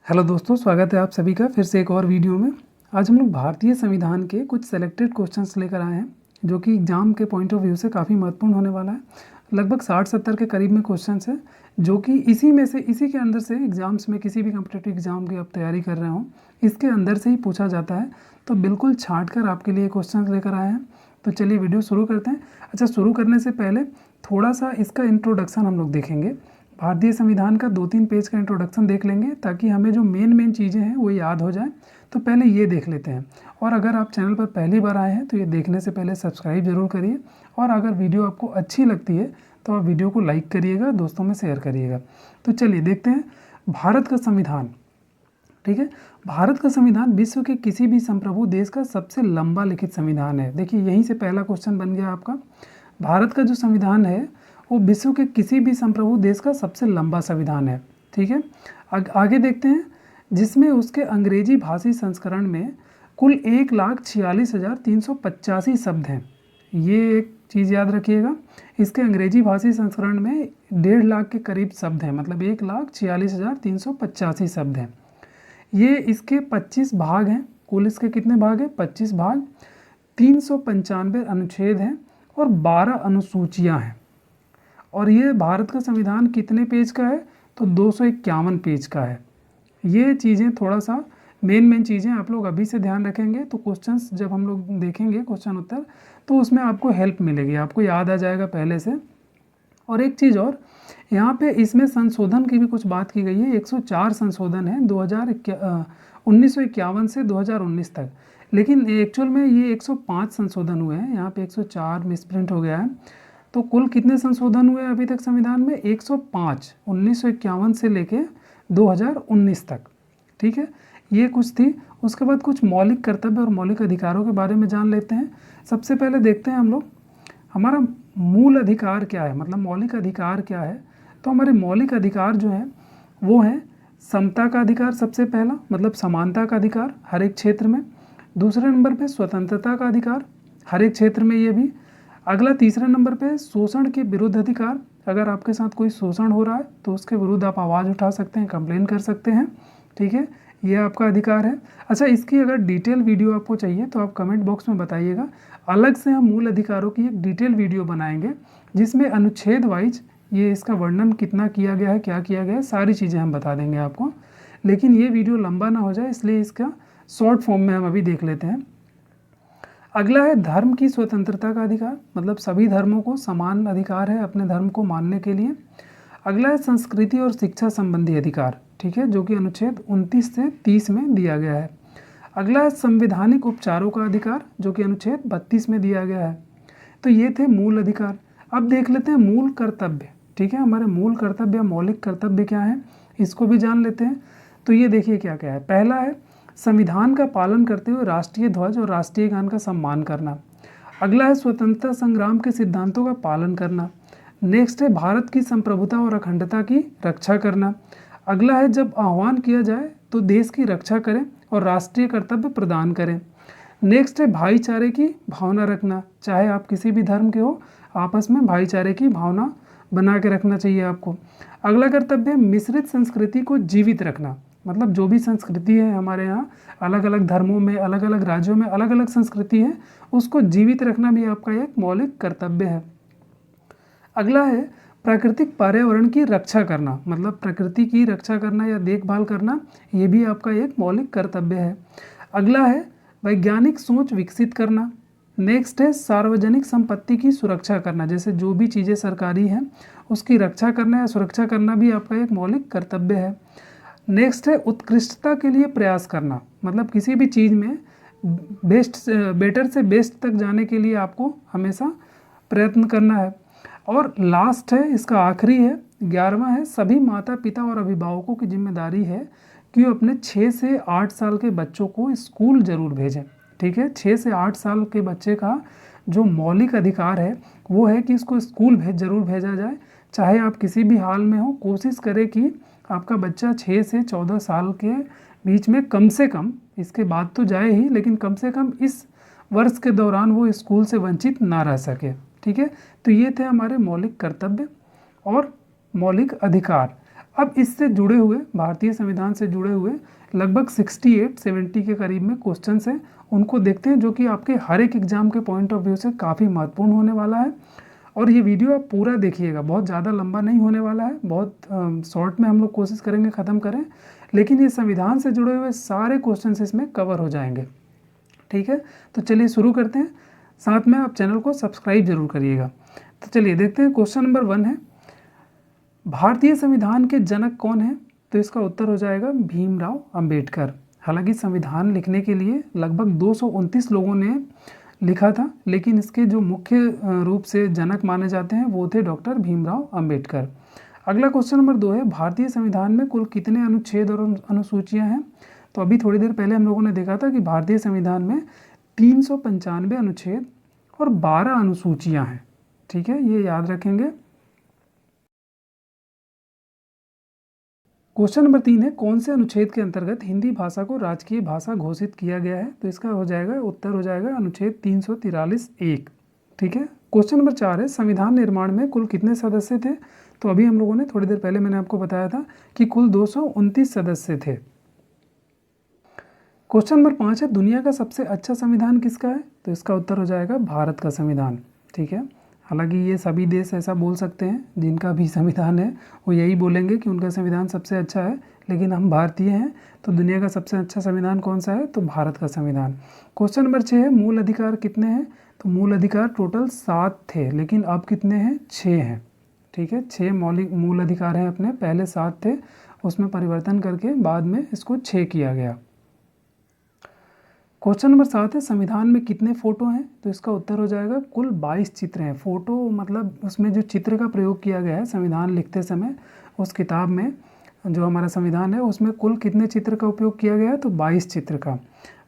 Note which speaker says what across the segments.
Speaker 1: Hello दोस्तों, स्वागत है आप सभी का फिर से एक और वीडियो में। आज हम लोग भारतीय संविधान के कुछ सेलेक्टेड क्वेश्चंस लेकर आए हैं जो कि एग्ज़ाम के पॉइंट ऑफ व्यू से काफ़ी महत्वपूर्ण होने वाला है। लगभग 60-70 के करीब में क्वेश्चंस हैं जो कि इसी के अंदर से एग्ज़ाम्स में किसी भी कॉम्पिटिटिव एग्ज़ाम की आप तैयारी कर रहे हो, इसके अंदर से ही पूछा जाता है। तो बिल्कुल छाँट कर आपके लिए क्वेश्चन लेकर आए हैं। तो चलिए वीडियो शुरू करते हैं। अच्छा, शुरू करने से पहले थोड़ा सा इसका इंट्रोडक्शन हम लोग देखेंगे। भारतीय संविधान का 2-3 पेज का इंट्रोडक्शन देख लेंगे ताकि हमें जो मेन चीज़ें हैं वो याद हो जाए। तो पहले ये देख लेते हैं। और अगर आप चैनल पर पहली बार आए हैं तो ये देखने से पहले सब्सक्राइब ज़रूर करिए। और अगर वीडियो आपको अच्छी लगती है तो आप वीडियो को लाइक करिएगा, दोस्तों में शेयर करिएगा। तो चलिए देखते हैं भारत का संविधान। ठीक है, भारत का संविधान विश्व के किसी भी संप्रभु देश का सबसे लंबा लिखित संविधान है। देखिए, यहीं से पहला क्वेश्चन बन गया आपका। भारत का जो संविधान है वो विश्व के किसी भी संप्रभु देश का सबसे लंबा संविधान है। ठीक है, आगे देखते हैं, जिसमें उसके अंग्रेजी भाषी संस्करण में कुल 1,46,385 शब्द हैं। ये एक चीज़ याद रखिएगा, इसके अंग्रेजी भाषी संस्करण में 1.5 लाख के करीब शब्द हैं, मतलब 1,46,385 शब्द हैं। ये इसके 25 भाग हैं। कुल इसके कितने भाग हैं? 25 भाग, 395 अनुच्छेद हैं और 12 अनुसूचियाँ हैं। और ये भारत का संविधान कितने पेज का है? तो 251 पेज का है। ये चीज़ें थोड़ा सा मेन चीज़ें आप लोग अभी से ध्यान रखेंगे तो क्वेश्चंस जब हम लोग देखेंगे क्वेश्चन उत्तर, तो उसमें आपको हेल्प मिलेगी, आपको याद आ जाएगा पहले से। और एक चीज़ और, यहाँ पे इसमें संशोधन की भी कुछ बात की गई है। 104 संशोधन है 1951 से 2019 तक, लेकिन एक्चुअल में ये 105 संशोधन हुए हैं। यहाँ पे 104 मिसप्रिंट हो गया है। तो कुल कितने संशोधन हुए अभी तक संविधान में? 105, 1951 से लेके 2019 तक। ठीक है, ये कुछ थी। उसके बाद कुछ मौलिक कर्तव्य और मौलिक अधिकारों के बारे में जान लेते हैं। सबसे पहले देखते हैं हम लोग हमारा मूल अधिकार क्या है, मतलब मौलिक अधिकार क्या है। तो हमारे मौलिक अधिकार जो हैं वो हैं समता का अधिकार, सबसे पहला, मतलब समानता का अधिकार हर एक क्षेत्र में। दूसरे नंबर पे स्वतंत्रता का अधिकार हर एक क्षेत्र में, ये भी। अगला तीसरे नंबर पे शोषण के विरुद्ध अधिकार। अगर आपके साथ कोई शोषण हो रहा है तो उसके विरुद्ध आप आवाज़ उठा सकते हैं, कंप्लेन कर सकते हैं। ठीक है, ये आपका अधिकार है। अच्छा, इसकी अगर डिटेल वीडियो आपको चाहिए तो आप कमेंट बॉक्स में बताइएगा। अलग से हम मूल अधिकारों की एक डिटेल वीडियो बनाएंगे जिसमें अनुच्छेद वाइज ये इसका वर्णन कितना किया गया है, क्या किया गया है, सारी चीज़ें हम बता देंगे आपको। लेकिन ये वीडियो लंबा ना हो जाए इसलिए इसका शॉर्ट फॉर्म में हम अभी देख लेते हैं। अगला है धर्म की स्वतंत्रता का अधिकार, मतलब सभी धर्मों को समान अधिकार है अपने धर्म को मानने के लिए। अगला है संस्कृति और शिक्षा संबंधी अधिकार, ठीक है, जो कि अनुच्छेद 29 से 30 में दिया गया है। अगला है संवैधानिक उपचारों का अधिकार, जो कि अनुच्छेद 32 में दिया गया है। तो ये थे मूल अधिकार। अब देख लेते हैं मूल कर्तव्य। ठीक है, हमारे मूल कर्तव्य, मौलिक कर्तव्य क्या है, इसको भी जान लेते हैं। तो ये देखिए क्या क्या है। पहला है संविधान का पालन करते हुए राष्ट्रीय ध्वज और राष्ट्रीय गान का सम्मान करना। अगला है स्वतंत्रता संग्राम के सिद्धांतों का पालन करना। नेक्स्ट है भारत की संप्रभुता और अखंडता की रक्षा करना। अगला है जब आह्वान किया जाए तो देश की रक्षा करें और राष्ट्रीय कर्तव्य प्रदान करें। नेक्स्ट है भाईचारे की भावना रखना, चाहे आप किसी भी धर्म के हो, आपस में भाईचारे की भावना बना के रखना चाहिए आपको। अगला कर्तव्य है मिश्रित संस्कृति को जीवित रखना, मतलब जो भी संस्कृति है हमारे यहाँ, अलग अलग धर्मों में, अलग अलग राज्यों में अलग अलग संस्कृति है, उसको जीवित रखना भी आपका एक मौलिक कर्तव्य है। अगला है प्राकृतिक पर्यावरण की रक्षा करना, मतलब प्रकृति की रक्षा करना या देखभाल करना, ये भी आपका एक मौलिक कर्तव्य है। अगला है वैज्ञानिक सोच विकसित करना। नेक्स्ट है सार्वजनिक संपत्ति की सुरक्षा करना, जैसे जो भी चीज़ें सरकारी हैं उसकी रक्षा करना या सुरक्षा करना भी आपका एक मौलिक कर्तव्य है। नेक्स्ट है उत्कृष्टता के लिए प्रयास करना, मतलब किसी भी चीज़ में बेटर से बेस्ट तक जाने के लिए आपको हमेशा प्रयत्न करना है। और लास्ट है, इसका आखिरी है, 11वां है, सभी माता पिता और अभिभावकों की जिम्मेदारी है कि वो अपने 6 से 8 साल के बच्चों को स्कूल ज़रूर भेजें। ठीक है, 6 से 8 साल के बच्चे का जो मौलिक अधिकार है वो है कि इसको स्कूल ज़रूर भेजा जाए। चाहे आप किसी भी हाल में हो, कोशिश करें कि आपका बच्चा 6 से 14 साल के बीच में कम से कम, इसके बाद तो जाए ही, लेकिन कम से कम इस वर्ष के दौरान वो स्कूल से वंचित ना रह सके। ठीक है, तो ये थे हमारे मौलिक कर्तव्य और मौलिक अधिकार। अब इससे जुड़े हुए, भारतीय संविधान से जुड़े हुए लगभग 68-70 के करीब में क्वेश्चंस हैं, उनको देखते हैं, जो कि आपके हर एक एग्जाम के पॉइंट ऑफ व्यू से काफ़ी महत्वपूर्ण होने वाला है। और ये वीडियो आप पूरा देखिएगा, बहुत ज़्यादा लंबा नहीं होने वाला है, बहुत शॉर्ट में हम लोग कोशिश करेंगे ख़त्म करें, लेकिन ये संविधान से जुड़े हुए सारे क्वेश्चन इसमें कवर हो जाएंगे। ठीक है, तो चलिए शुरू करते हैं। साथ में आप चैनल को सब्सक्राइब जरूर करिएगा। तो चलिए देखते हैं, क्वेश्चन नंबर 1 है, भारतीय संविधान के जनक कौन है? तो इसका उत्तर हो जाएगा भीमराव अंबेडकर। हालांकि संविधान लिखने के लिए लगभग 229 लोगों ने लिखा था, लेकिन इसके जो मुख्य रूप से जनक माने जाते हैं वो थे डॉक्टर भीमराव अंबेडकर। अगला क्वेश्चन नंबर 2 है, भारतीय संविधान में कुल कितने अनुच्छेद और अनुसूचियां हैं? तो अभी थोड़ी देर पहले हम लोगों ने देखा था कि भारतीय संविधान में 395 अनुच्छेद और 12 अनुसूचियां हैं। ठीक है, ये याद रखेंगे। क्वेश्चन नंबर 3 है, कौन से अनुच्छेद के अंतर्गत हिंदी भाषा को राजकीय भाषा घोषित किया गया है? तो इसका हो जाएगा, उत्तर हो जाएगा अनुच्छेद 343(1). ठीक है। क्वेश्चन नंबर 4 है, संविधान निर्माण में कुल कितने सदस्य थे? तो अभी हम लोगों ने थोड़ी देर पहले मैंने आपको बताया था कि कुल 229 सदस्य थे। क्वेश्चन नंबर 5 है, दुनिया का सबसे अच्छा संविधान किसका है? तो इसका उत्तर हो जाएगा भारत का संविधान। ठीक है, हालांकि ये सभी देश ऐसा बोल सकते हैं जिनका भी संविधान है वो यही बोलेंगे कि उनका संविधान सबसे अच्छा है, लेकिन हम भारतीय हैं तो दुनिया का सबसे अच्छा संविधान कौन सा है? तो भारत का संविधान। क्वेश्चन नंबर 6 है, मूल अधिकार कितने हैं? तो मूल अधिकार टोटल 7 थे, लेकिन अब कितने हैं? 6 हैं। ठीक है, 6 मौलिक मूल अधिकार हैं अपने, पहले 7 थे, उसमें परिवर्तन करके बाद में इसको 6 किया गया। क्वेश्चन नंबर 7 है, संविधान में कितने फोटो हैं? तो इसका उत्तर हो जाएगा कुल 22 चित्र हैं। फोटो मतलब उसमें जो चित्र का प्रयोग किया गया है संविधान लिखते समय, उस किताब में जो हमारा संविधान है उसमें कुल कितने चित्र का उपयोग किया गया है? तो 22 चित्र का।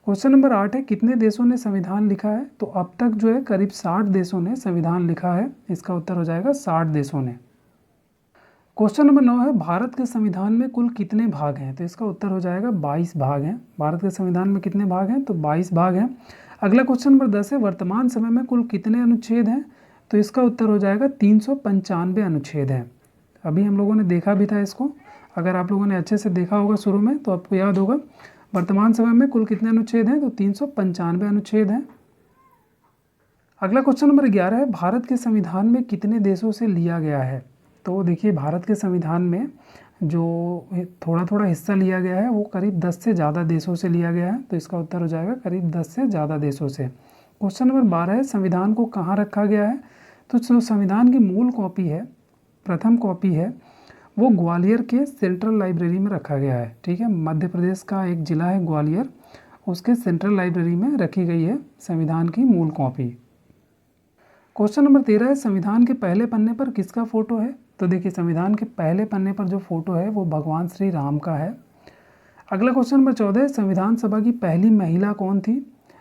Speaker 1: क्वेश्चन नंबर 8 है, कितने देशों ने संविधान लिखा है? तो अब तक जो है करीब 60 देशों ने संविधान लिखा है। इसका उत्तर हो जाएगा 60 देशों ने। क्वेश्चन नंबर 9 है, भारत के संविधान में कुल कितने भाग हैं? तो इसका उत्तर हो जाएगा 22 भाग हैं। भारत के संविधान में कितने भाग हैं? तो 22 भाग हैं। अगला क्वेश्चन नंबर 10 है, वर्तमान समय में कुल कितने अनुच्छेद हैं? तो इसका उत्तर हो जाएगा 395 अनुच्छेद हैं। अभी हम लोगों ने देखा भी था इसको, अगर आप लोगों ने अच्छे से देखा होगा शुरू में तो आपको याद होगा वर्तमान समय में कुल कितने अनुच्छेद हैं? तो 395 अनुच्छेद हैं। अगला क्वेश्चन नंबर 11 है, भारत के संविधान में कितने देशों से लिया गया है? तो देखिए, भारत के संविधान में जो थोड़ा थोड़ा हिस्सा लिया गया है वो करीब 10 से ज़्यादा देशों से लिया गया है। तो इसका उत्तर हो जाएगा करीब 10 से ज़्यादा देशों से। क्वेश्चन नंबर 12 है, संविधान को कहाँ रखा गया है? तो जो संविधान की मूल कॉपी है, प्रथम कॉपी है, वो ग्वालियर के सेंट्रल लाइब्रेरी में रखा गया है। ठीक है, मध्य प्रदेश का एक ज़िला है ग्वालियर, उसके सेंट्रल लाइब्रेरी में रखी गई है संविधान की मूल कॉपी। क्वेश्चन नंबर 13 है, संविधान के पहले पन्ने पर किसका फोटो है? तो देखिए, संविधान के पहले पन्ने पर जो फोटो है वो भगवान श्री राम का है। अगला क्वेश्चन नंबर 14 है, संविधान सभा की पहली महिला कौन थी?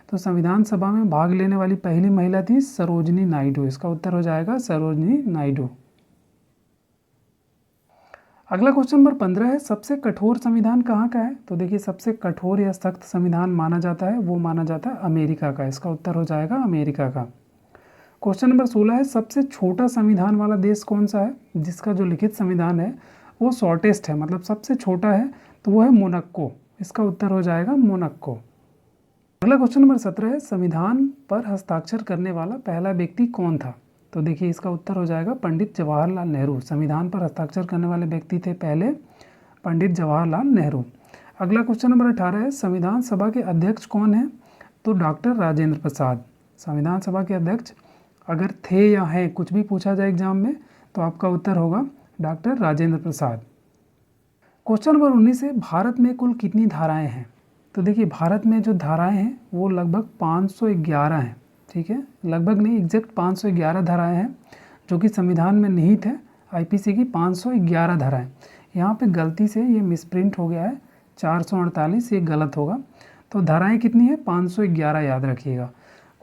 Speaker 1: तो संविधान सभा में भाग लेने वाली पहली महिला थी सरोजिनी नायडू। इसका उत्तर हो जाएगा सरोजिनी नायडू। अगला क्वेश्चन नंबर 15 है, सबसे कठोर संविधान कहाँ का है? तो देखिए, सबसे कठोर या सख्त संविधान माना जाता है वो माना जाता है अमेरिका का। इसका उत्तर हो जाएगा अमेरिका का। क्वेश्चन नंबर 16 है, सबसे छोटा संविधान वाला देश कौन सा है? जिसका जो लिखित संविधान है वो शॉर्टेस्ट है, मतलब सबसे छोटा है, तो वो है मोनाको। इसका उत्तर हो जाएगा मोनाको। अगला क्वेश्चन नंबर 17 है, संविधान पर हस्ताक्षर करने वाला पहला व्यक्ति कौन था? तो देखिए, इसका उत्तर हो जाएगा पंडित जवाहरलाल नेहरू। संविधान पर हस्ताक्षर करने वाले व्यक्ति थे पहले पंडित जवाहरलाल नेहरू। अगला क्वेश्चन नंबर 18 है, संविधान सभा के अध्यक्ष कौन है? तो डॉक्टर राजेंद्र प्रसाद। संविधान सभा के अध्यक्ष अगर थे या हैं, कुछ भी पूछा जाए एग्जाम में, तो आपका उत्तर होगा doctor Rajendra Prasad. Question number 19 है, भारत में कुल कितनी धाराएं हैं? तो देखिए, भारत में जो धाराएं हैं वो लगभग 511 हैं। ठीक है, लगभग नहीं, एग्जैक्ट 511 धाराएं हैं जो कि संविधान में निहित है। आईपीसी की 511 धाराएं। यहाँ पे गलती से ये मिसप्रिंट हो गया है 448, ये गलत होगा। तो धाराएं कितनी है? 511 याद रखिएगा।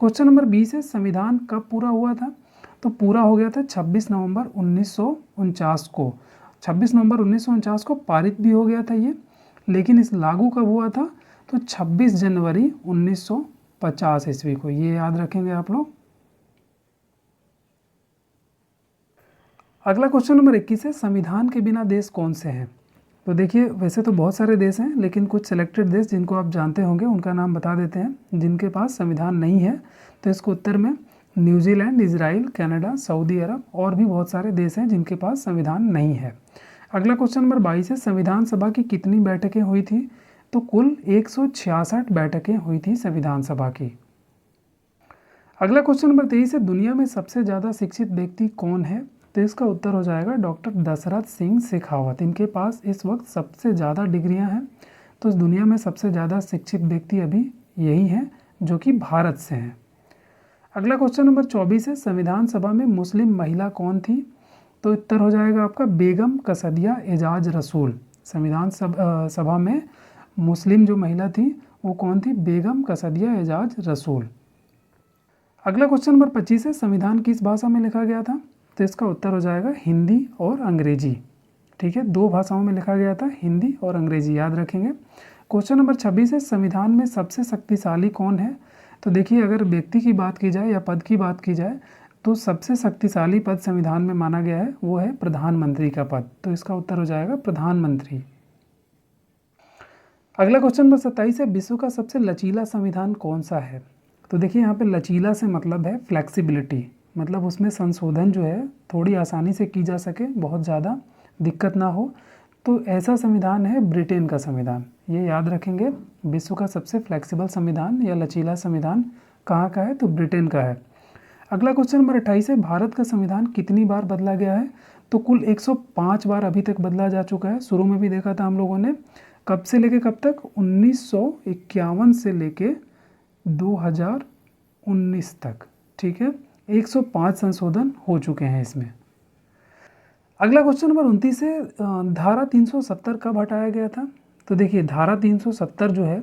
Speaker 1: क्वेश्चन नंबर 20 है, संविधान कब पूरा हुआ था? तो पूरा हो गया था 26 नवंबर 1949 को। 26 नवंबर 1949 को पारित भी हो गया था ये, लेकिन इस लागू कब हुआ था? तो 26 जनवरी 1950 ईस्वी को। ये याद रखेंगे आप लोग। अगला क्वेश्चन नंबर 21 है, संविधान के बिना देश कौन से हैं? तो देखिए वैसे तो बहुत सारे देश हैं, लेकिन कुछ सिलेक्टेड देश जिनको आप जानते होंगे उनका नाम बता देते हैं जिनके पास संविधान नहीं है। तो इसको उत्तर में न्यूजीलैंड, इजराइल, कनाडा, सऊदी अरब और भी बहुत सारे देश हैं जिनके पास संविधान नहीं है। अगला क्वेश्चन नंबर 22 है, संविधान सभा की कितनी बैठकें हुई थी? तो कुल 166 बैठकें हुई थी संविधान सभा की। अगला क्वेश्चन नंबर 23 है, दुनिया में सबसे ज़्यादा शिक्षित व्यक्ति कौन है? तो इसका उत्तर हो जाएगा डॉक्टर दशरथ सिंह शेखावत। इनके पास इस वक्त सबसे ज़्यादा डिग्रियां हैं। तो इस दुनिया में सबसे ज़्यादा शिक्षित व्यक्ति अभी यही हैं जो कि भारत से हैं। अगला क्वेश्चन नंबर 24 है, संविधान सभा में मुस्लिम महिला कौन थी? तो उत्तर हो जाएगा आपका बेगम कसदिया एजाज रसूल। संविधान सभा में मुस्लिम जो महिला थी वो कौन थी? बेगम कसदिया एजाज रसूल। अगला क्वेश्चन नंबर 25 है, संविधान किस भाषा में लिखा गया था? तो इसका उत्तर हो जाएगा हिंदी और अंग्रेजी। ठीक है, 2 भाषाओं में लिखा गया था, हिंदी और अंग्रेजी, याद रखेंगे। क्वेश्चन नंबर 26 है, संविधान में सबसे शक्तिशाली कौन है? तो देखिए अगर व्यक्ति की बात की जाए या पद की बात की जाए तो सबसे शक्तिशाली पद संविधान में माना गया है वो है प्रधानमंत्री का पद। तो इसका उत्तर हो जाएगा प्रधानमंत्री। अगला क्वेश्चन नंबर 27 है, विश्व का सबसे लचीला संविधान कौन सा है? तो देखिए यहाँ पे लचीला से मतलब है फ्लेक्सिबिलिटी, मतलब उसमें संशोधन जो है थोड़ी आसानी से की जा सके, बहुत ज़्यादा दिक्कत ना हो। तो ऐसा संविधान है ब्रिटेन का संविधान, ये याद रखेंगे। विश्व का सबसे फ्लेक्सिबल संविधान या लचीला संविधान कहाँ का है? तो ब्रिटेन का है। अगला क्वेश्चन नंबर 28 है, भारत का संविधान कितनी बार बदला गया है? तो कुल 105 बार अभी तक बदला जा चुका है। शुरू में भी देखा था हम लोगों ने, कब से लेके कब तक? 1951 से लेके 2019 तक। ठीक है, 105 संशोधन हो चुके हैं इसमें। अगला क्वेश्चन नंबर 29 है, धारा 370 कब हटाया गया था? तो देखिए धारा 370 जो है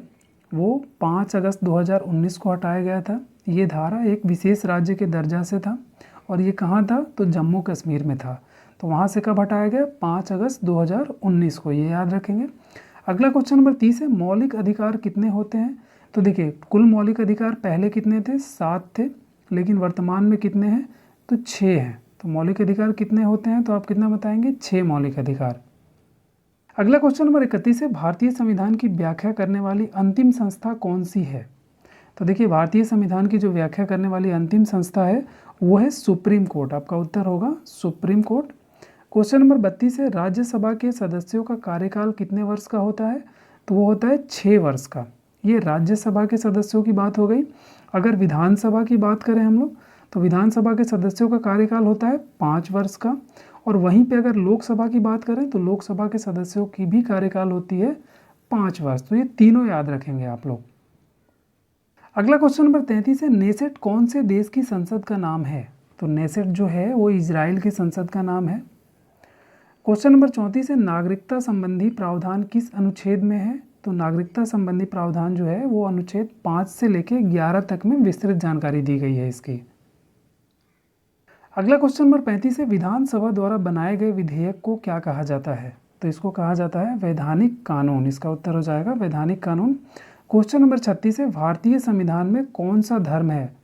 Speaker 1: वो 5 अगस्त 2019 को हटाया गया था। ये धारा एक विशेष राज्य के दर्जा से था और ये कहाँ था? तो जम्मू कश्मीर में था। तो वहाँ से कब हटाया गया? 5 अगस्त 2019 को, ये याद रखेंगे। अगला क्वेश्चन नंबर 30 है, मौलिक अधिकार कितने होते हैं? तो देखिए कुल मौलिक अधिकार पहले कितने थे? 7 थे, लेकिन वर्तमान में कितने हैं? तो 6 हैं। तो मौलिक अधिकार कितने होते हैं? तो आप कितना बताएंगे? 6 मौलिक अधिकार। अगला क्वेश्चन नंबर 31 है, भारतीय संविधान की व्याख्या करने वाली अंतिम संस्था कौन सी है? तो देखिए भारतीय संविधान की जो व्याख्या करने वाली अंतिम संस्था है वो है सुप्रीम कोर्ट। आपका उत्तर होगा सुप्रीम कोर्ट। क्वेश्चन नंबर 32 है, राज्यसभा के सदस्यों का कार्यकाल कितने वर्ष का होता है? तो वो होता है 6 वर्ष का। ये राज्यसभा के सदस्यों की बात हो गई। अगर विधानसभा की बात करें हम लोग तो विधानसभा के सदस्यों का कार्यकाल होता है 5 वर्ष का। और वहीं पे अगर लोकसभा की बात करें तो लोकसभा के सदस्यों की भी कार्यकाल होती है 5 वर्ष। तो ये तीनों याद रखेंगे आप लोग। अगला क्वेश्चन नंबर 33 है, नेसेट कौन से देश की संसद का नाम है? तो नेसेट जो है वो इजराइल की संसद का नाम है। क्वेश्चन नंबर 34 है, नागरिकता संबंधी प्रावधान किस अनुच्छेद में है? तो नागरिकता संबंधी प्रावधान जो है वो अनुच्छेद 5 से लेके 11 तक में विस्तृत जानकारी दी गई है इसकी। अगला क्वेश्चन नंबर 35 है, विधानसभा द्वारा बनाए गए विधेयक को क्या कहा जाता है? तो इसको कहा जाता है वैधानिक कानून। इसका उत्तर हो जाएगा वैधानिक कानून। क्वेश्चन नंबर 36 है, भारतीय संविधान में कौन सा धर्म है?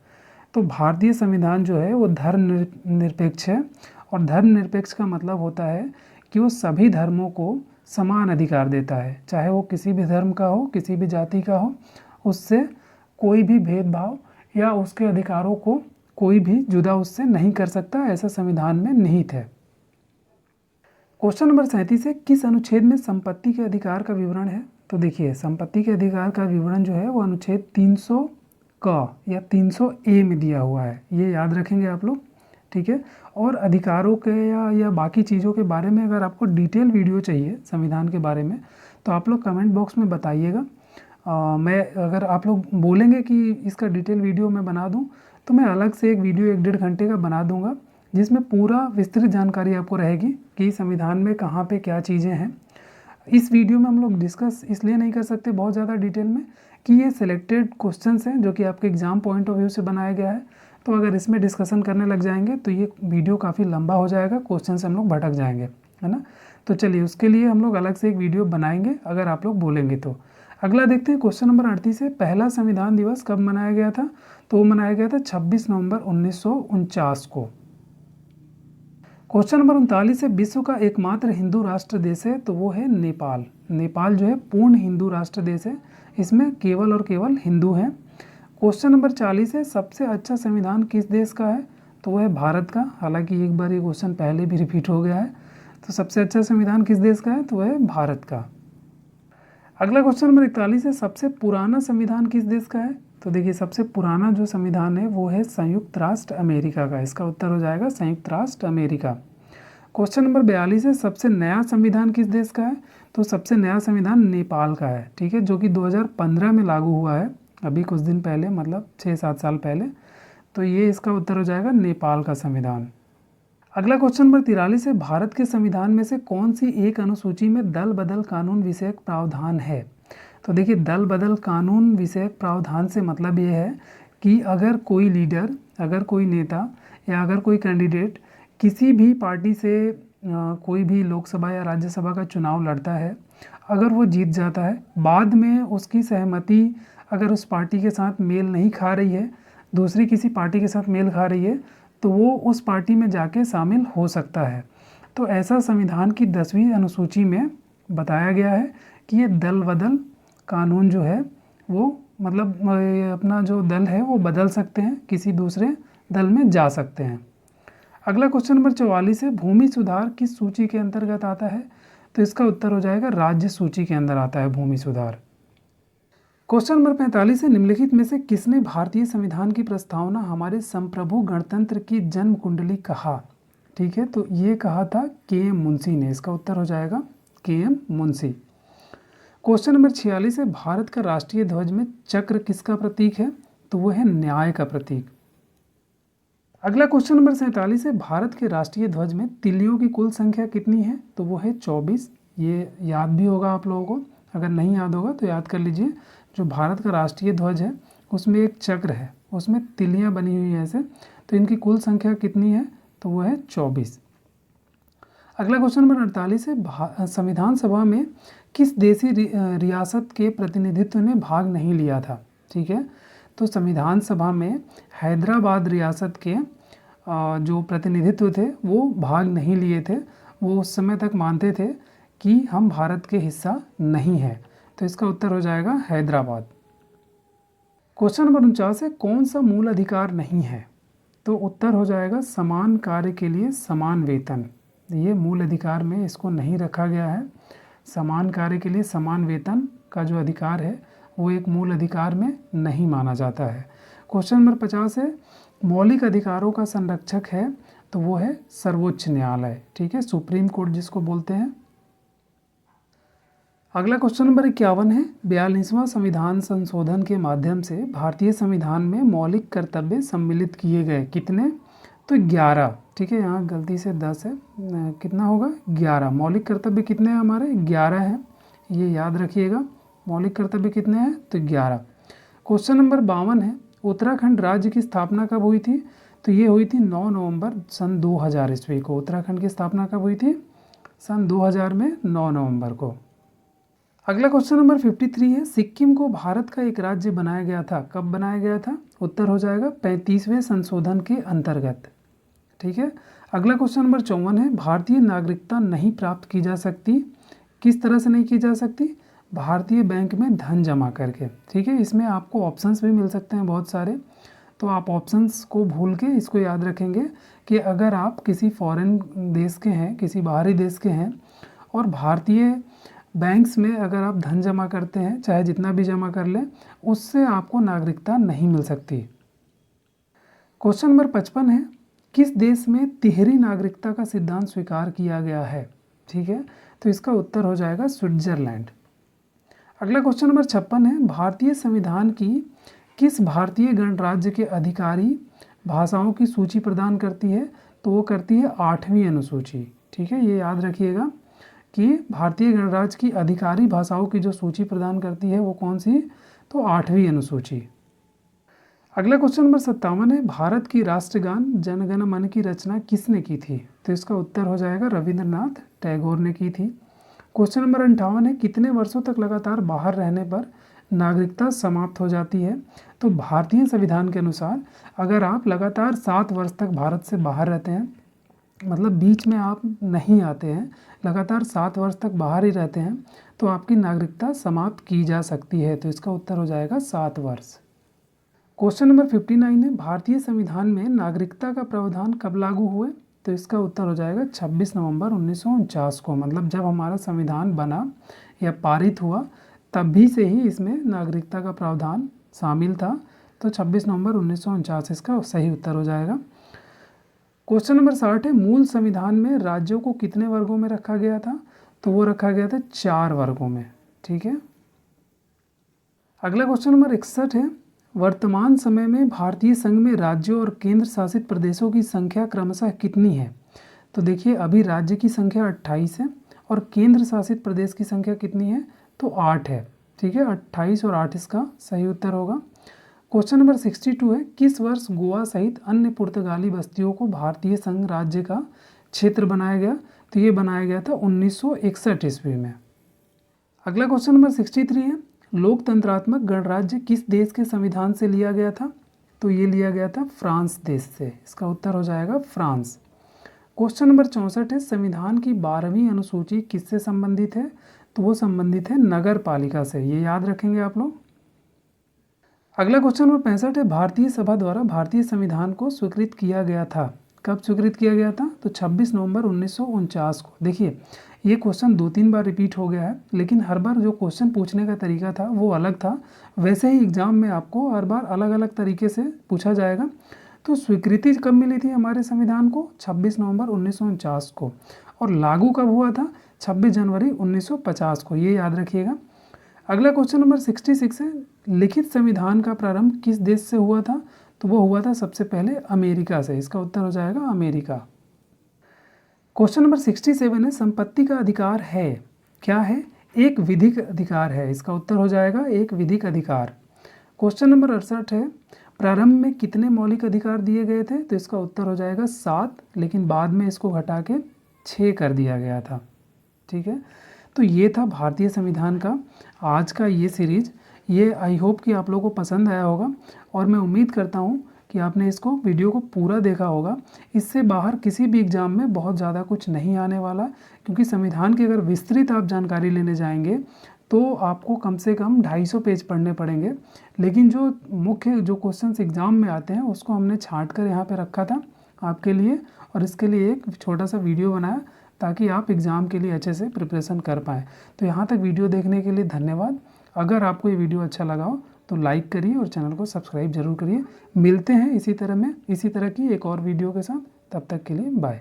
Speaker 1: तो भारतीय संविधान जो है वो धर्मनिरपेक्ष है और धर्मनिरपेक्ष का मतलब होता है कि वो सभी धर्मों को समान अधिकार देता है, चाहे वो किसी भी धर्म का हो, किसी भी जाति का हो, उससे कोई भी भेदभाव या उसके अधिकारों को कोई भी जुदा उससे नहीं कर सकता, ऐसा संविधान में निहित है। क्वेश्चन नंबर 37 है, किस अनुच्छेद में संपत्ति के अधिकार का विवरण है? तो देखिए संपत्ति के अधिकार का विवरण जो है वो अनुच्छेद 300 का या 300A में दिया हुआ है, ये याद रखेंगे आप लोग। ठीक है, और अधिकारों के या बाकी चीज़ों के बारे में अगर आपको डिटेल वीडियो चाहिए संविधान के बारे में तो आप लोग कमेंट बॉक्स में बताइएगा। मैं अगर आप लोग बोलेंगे कि इसका डिटेल वीडियो मैं बना दूं तो मैं अलग से एक वीडियो 1-1.5 घंटे का बना दूंगा जिसमें पूरा विस्तृत जानकारी आपको रहेगी कि संविधान में कहाँ पे क्या चीज़ें हैं। इस वीडियो में हम लोग डिस्कस इसलिए नहीं कर सकते बहुत ज़्यादा डिटेल में कि ये सिलेक्टेड क्वेश्चंस हैं जो कि आपके एग्ज़ाम पॉइंट ऑफ व्यू से बनाया गया है। तो अगर इसमें डिस्कशन करने लग जाएंगे तो ये वीडियो काफ़ी लंबा हो जाएगा, क्वेश्चन से हम लोग भटक जाएंगे, है ना। तो चलिए उसके लिए हम लोग अलग से एक वीडियो बनाएंगे अगर आप लोग बोलेंगे तो। अगला देखते हैं क्वेश्चन नंबर 38 है, पहला संविधान दिवस कब मनाया गया था? तो वो मनाया गया था 26 नवंबर 1949 को। क्वेश्चन नंबर 39 है, विश्व का एकमात्र हिंदू राष्ट्र देश है, तो वो है नेपाल। नेपाल जो है पूर्ण हिंदू राष्ट्र देश है, इसमें केवल और केवल हिंदू हैं। क्वेश्चन नंबर 40 है, सबसे अच्छा संविधान किस देश का है, तो वो है भारत का। हालांकि एक बार ये क्वेश्चन पहले भी रिपीट हो गया है। तो सबसे अच्छा संविधान किस देश का है, तो वो है भारत का। अगला क्वेश्चन नंबर 41 है, सबसे पुराना संविधान किस देश का है, तो देखिए सबसे पुराना जो संविधान है वो है संयुक्त राष्ट्र अमेरिका का। इसका उत्तर हो जाएगा संयुक्त राष्ट्र अमेरिका। क्वेश्चन नंबर 42 है, सबसे नया संविधान किस देश का है, तो सबसे नया संविधान नेपाल का है, ठीक है, जो कि 2015 में लागू हुआ है, अभी कुछ दिन पहले, मतलब 6-7 साल पहले। तो ये इसका उत्तर हो जाएगा नेपाल का संविधान। अगला क्वेश्चन नंबर 43 है, भारत के संविधान में से कौन सी एक अनुसूची में दल बदल कानून विषयक प्रावधान है। तो देखिए दल बदल कानून विषयक प्रावधान से मतलब ये है कि अगर कोई लीडर, अगर कोई नेता या अगर कोई कैंडिडेट किसी भी पार्टी से कोई भी लोकसभा या राज्यसभा का चुनाव लड़ता है, अगर वो जीत जाता है, बाद में उसकी सहमति अगर उस पार्टी के साथ मेल नहीं खा रही है, दूसरी किसी पार्टी के साथ मेल खा रही है, तो वो उस पार्टी में जाके शामिल हो सकता है। तो ऐसा संविधान की 10वीं अनुसूची में बताया गया है कि ये दल बदल कानून जो है वो मतलब अपना जो दल है वो बदल सकते हैं, किसी दूसरे दल में जा सकते हैं। अगला क्वेश्चन नंबर 44 है, भूमि सुधार किस सूची के अंतर्गत आता है, तो इसका उत्तर हो जाएगा राज्य सूची के अंदर आता है भूमि सुधार। क्वेश्चन नंबर 45 है, निम्नलिखित में से किसने भारतीय संविधान की प्रस्तावना हमारे संप्रभु गणतंत्र की जन्म कुंडली कहा, ठीक है, तो ये कहा था के.एम. मुंशी ने। इसका उत्तर हो जाएगा के.एम. मुंशी। क्वेश्चन नंबर 46 है, भारत का राष्ट्रीय ध्वज में चक्र किसका प्रतीक है, तो वो है न्याय का प्रतीक। अगला क्वेश्चन नंबर 47 है, भारत के राष्ट्रीय ध्वज में तिलियों की कुल संख्या कितनी है, तो वो है 24। ये याद भी होगा आप लोगों को, अगर नहीं याद होगा तो याद कर लीजिए। जो भारत का राष्ट्रीय ध्वज है उसमें एक चक्र है, उसमें तिलियां बनी हुई हैं ऐसे, तो इनकी कुल संख्या कितनी है, तो वो है 24। अगला क्वेश्चन नंबर 48 है, संविधान सभा में किस देशी रियासत के प्रतिनिधित्व ने भाग नहीं लिया था, ठीक है, तो संविधान सभा में हैदराबाद रियासत के जो प्रतिनिधित्व थे वो भाग नहीं लिए थे। वो उस समय तक मानते थे कि हम भारत के हिस्सा नहीं हैं, तो इसका उत्तर हो जाएगा हैदराबाद। क्वेश्चन नंबर 49 है, कौन सा मूल अधिकार नहीं है, तो उत्तर हो जाएगा समान कार्य के लिए समान वेतन। ये मूल अधिकार में इसको नहीं रखा गया है। समान कार्य के लिए समान वेतन का जो अधिकार है वो एक मूल अधिकार में नहीं माना जाता है। क्वेश्चन नंबर 50 है, मौलिक अधिकारों का संरक्षक है, तो वो है सर्वोच्च न्यायालय, ठीक है, सुप्रीम कोर्ट जिसको बोलते हैं। अगला क्वेश्चन नंबर 51 है, 42वां संविधान संशोधन के माध्यम से भारतीय संविधान में मौलिक कर्तव्य सम्मिलित किए गए, कितने, तो 11, ठीक है, यहाँ गलती से 10 है, कितना होगा 11। मौलिक कर्तव्य कितने हैं हमारे, 11 हैं, ये याद रखिएगा। मौलिक कर्तव्य कितने हैं, तो 11। क्वेश्चन नंबर 52 है, उत्तराखंड राज्य की स्थापना कब हुई थी, तो ये हुई थी 9 नवंबर सन 2000 ईस्वी को। उत्तराखंड की स्थापना कब हुई थी, सन 2000 में 9 नवंबर को। अगला क्वेश्चन नंबर 53 है, सिक्किम को भारत का एक राज्य बनाया गया था, कब बनाया गया था, उत्तर हो जाएगा 35वें संशोधन के अंतर्गत, ठीक है। अगला क्वेश्चन नंबर 54 है, भारतीय नागरिकता नहीं प्राप्त की जा सकती, किस तरह से नहीं की जा सकती, भारतीय बैंक में धन जमा करके, ठीक है। इसमें आपको ऑप्शंस भी मिल सकते हैं बहुत सारे, तो आप ऑप्शंस को भूल के इसको याद रखेंगे कि अगर आप किसी फॉरेन देश के हैं, किसी बाहरी देश के हैं और भारतीय बैंक्स में अगर आप धन जमा करते हैं, चाहे जितना भी जमा कर लें, उससे आपको नागरिकता नहीं मिल सकती। क्वेश्चन नंबर 55 है, किस देश में तिहरी नागरिकता का सिद्धांत स्वीकार किया गया है, ठीक है, तो इसका उत्तर हो जाएगा स्विट्जरलैंड। अगला क्वेश्चन नंबर 56 है, भारतीय संविधान की किस भारतीय गणराज्य के अधिकारी भाषाओं की सूची प्रदान करती है, तो वो करती है 8वीं अनुसूची, ठीक है, ये याद रखिएगा कि भारतीय गणराज्य की अधिकारी भाषाओं की जो सूची प्रदान करती है वो कौन सी, तो 8वीं अनुसूची। अगला क्वेश्चन नंबर 57 है, भारत की राष्ट्रगान जन गण मन की रचना किसने की थी, तो इसका उत्तर हो जाएगा रविंद्रनाथ टैगोर ने की थी। क्वेश्चन नंबर 58 है, कितने वर्षों तक लगातार बाहर रहने पर नागरिकता समाप्त हो जाती है, तो भारतीय संविधान के अनुसार अगर आप लगातार 7 वर्ष तक भारत से बाहर रहते हैं मतलब बीच में आप नहीं आते हैं, लगातार 7 वर्ष तक बाहर ही रहते हैं, तो आपकी नागरिकता समाप्त की जा सकती है। तो इसका उत्तर हो जाएगा 7 वर्ष। क्वेश्चन नंबर 59 है, भारतीय संविधान में नागरिकता का प्रावधान कब लागू हुए? तो इसका उत्तर हो जाएगा 26 नवंबर 1949 को। मतलब जब हमारा संविधान बना या पारित हुआ तभी से ही इसमें नागरिकता का प्रावधान शामिल था। तो 26 नवंबर 1949 इसका सही उत्तर हो जाएगा। क्वेश्चन नंबर 60 है, मूल संविधान में राज्यों को कितने वर्गों में रखा गया था? तो वो रखा गया था 4 वर्गों में। ठीक है। अगला क्वेश्चन नंबर 61 है, वर्तमान समय में भारतीय संघ में राज्यों और केंद्र शासित प्रदेशों की संख्या क्रमशः कितनी है? तो देखिए अभी राज्य की संख्या 28 है और केंद्र शासित प्रदेश की संख्या कितनी है? तो 8 है। ठीक है, 28 और 8 इसका सही उत्तर होगा। क्वेश्चन नंबर 62 है, किस वर्ष गोवा सहित अन्य पुर्तगाली बस्तियों को भारतीय संघ राज्य का क्षेत्र बनाया गया? तो ये बनाया गया था 1961 ईस्वी में। अगला क्वेश्चन नंबर 63 है, लोकतंत्रात्मक गणराज्य किस देश के संविधान से लिया गया था? तो ये लिया गया था फ्रांस देश से। इसका उत्तर हो जाएगा फ्रांस। क्वेश्चन नंबर 64 है, संविधान की 12वीं अनुसूची किससे संबंधित है? तो वो संबंधित है नगर पालिका से। ये याद रखेंगे आप लोग। अगला क्वेश्चन नंबर 65 है, भारतीय सभा द्वारा भारतीय संविधान को स्वीकृत किया गया था। कब स्वीकृत किया गया था? तो 26 नवंबर 1949 को। देखिए ये क्वेश्चन 2-3 बार रिपीट हो गया है, लेकिन हर बार जो क्वेश्चन पूछने का तरीका था वो अलग था। वैसे ही एग्जाम में आपको हर बार अलग अलग तरीके से पूछा जाएगा। तो स्वीकृति कब मिली थी हमारे संविधान को? 26 नवंबर 1949 को। और लागू कब हुआ था? 26 जनवरी 1950 को। ये याद रखिएगा। अगला क्वेश्चन नंबर 66 है, लिखित संविधान का प्रारंभ किस देश से हुआ था? तो वो हुआ था सबसे पहले अमेरिका से। इसका उत्तर हो जाएगा अमेरिका। क्वेश्चन नंबर 67 है, संपत्ति का अधिकार है, क्या है? एक विधिक अधिकार है। इसका उत्तर हो जाएगा एक विधिक अधिकार। क्वेश्चन नंबर 68 है, प्रारंभ में कितने मौलिक अधिकार दिए गए थे? तो इसका उत्तर हो जाएगा 7, लेकिन बाद में इसको घटा के 6 कर दिया गया था। ठीक है, तो ये था भारतीय संविधान का आज का ये सीरीज। ये आई होप कि आप लोगों को पसंद आया होगा और मैं उम्मीद करता हूँ कि आपने इसको वीडियो को पूरा देखा होगा। इससे बाहर किसी भी एग्ज़ाम में बहुत ज़्यादा कुछ नहीं आने वाला, क्योंकि संविधान की अगर विस्तृत आप जानकारी लेने जाएंगे तो आपको कम से कम 250 पेज पढ़ने पड़ेंगे। लेकिन जो मुख्य जो क्वेश्चंस एग्ज़ाम में आते हैं उसको हमने छाँट कर यहाँ पर रखा था आपके लिए, और इसके लिए एक छोटा सा वीडियो बनाया ताकि आप एग्ज़ाम के लिए अच्छे से प्रिपरेशन कर पाएँ। तो यहाँ तक वीडियो देखने के लिए धन्यवाद। अगर आपको ये वीडियो अच्छा लगा हो तो लाइक करिए और चैनल को सब्सक्राइब जरूर करिए। मिलते हैं इसी तरह की एक और वीडियो के साथ। तब तक के लिए बाय।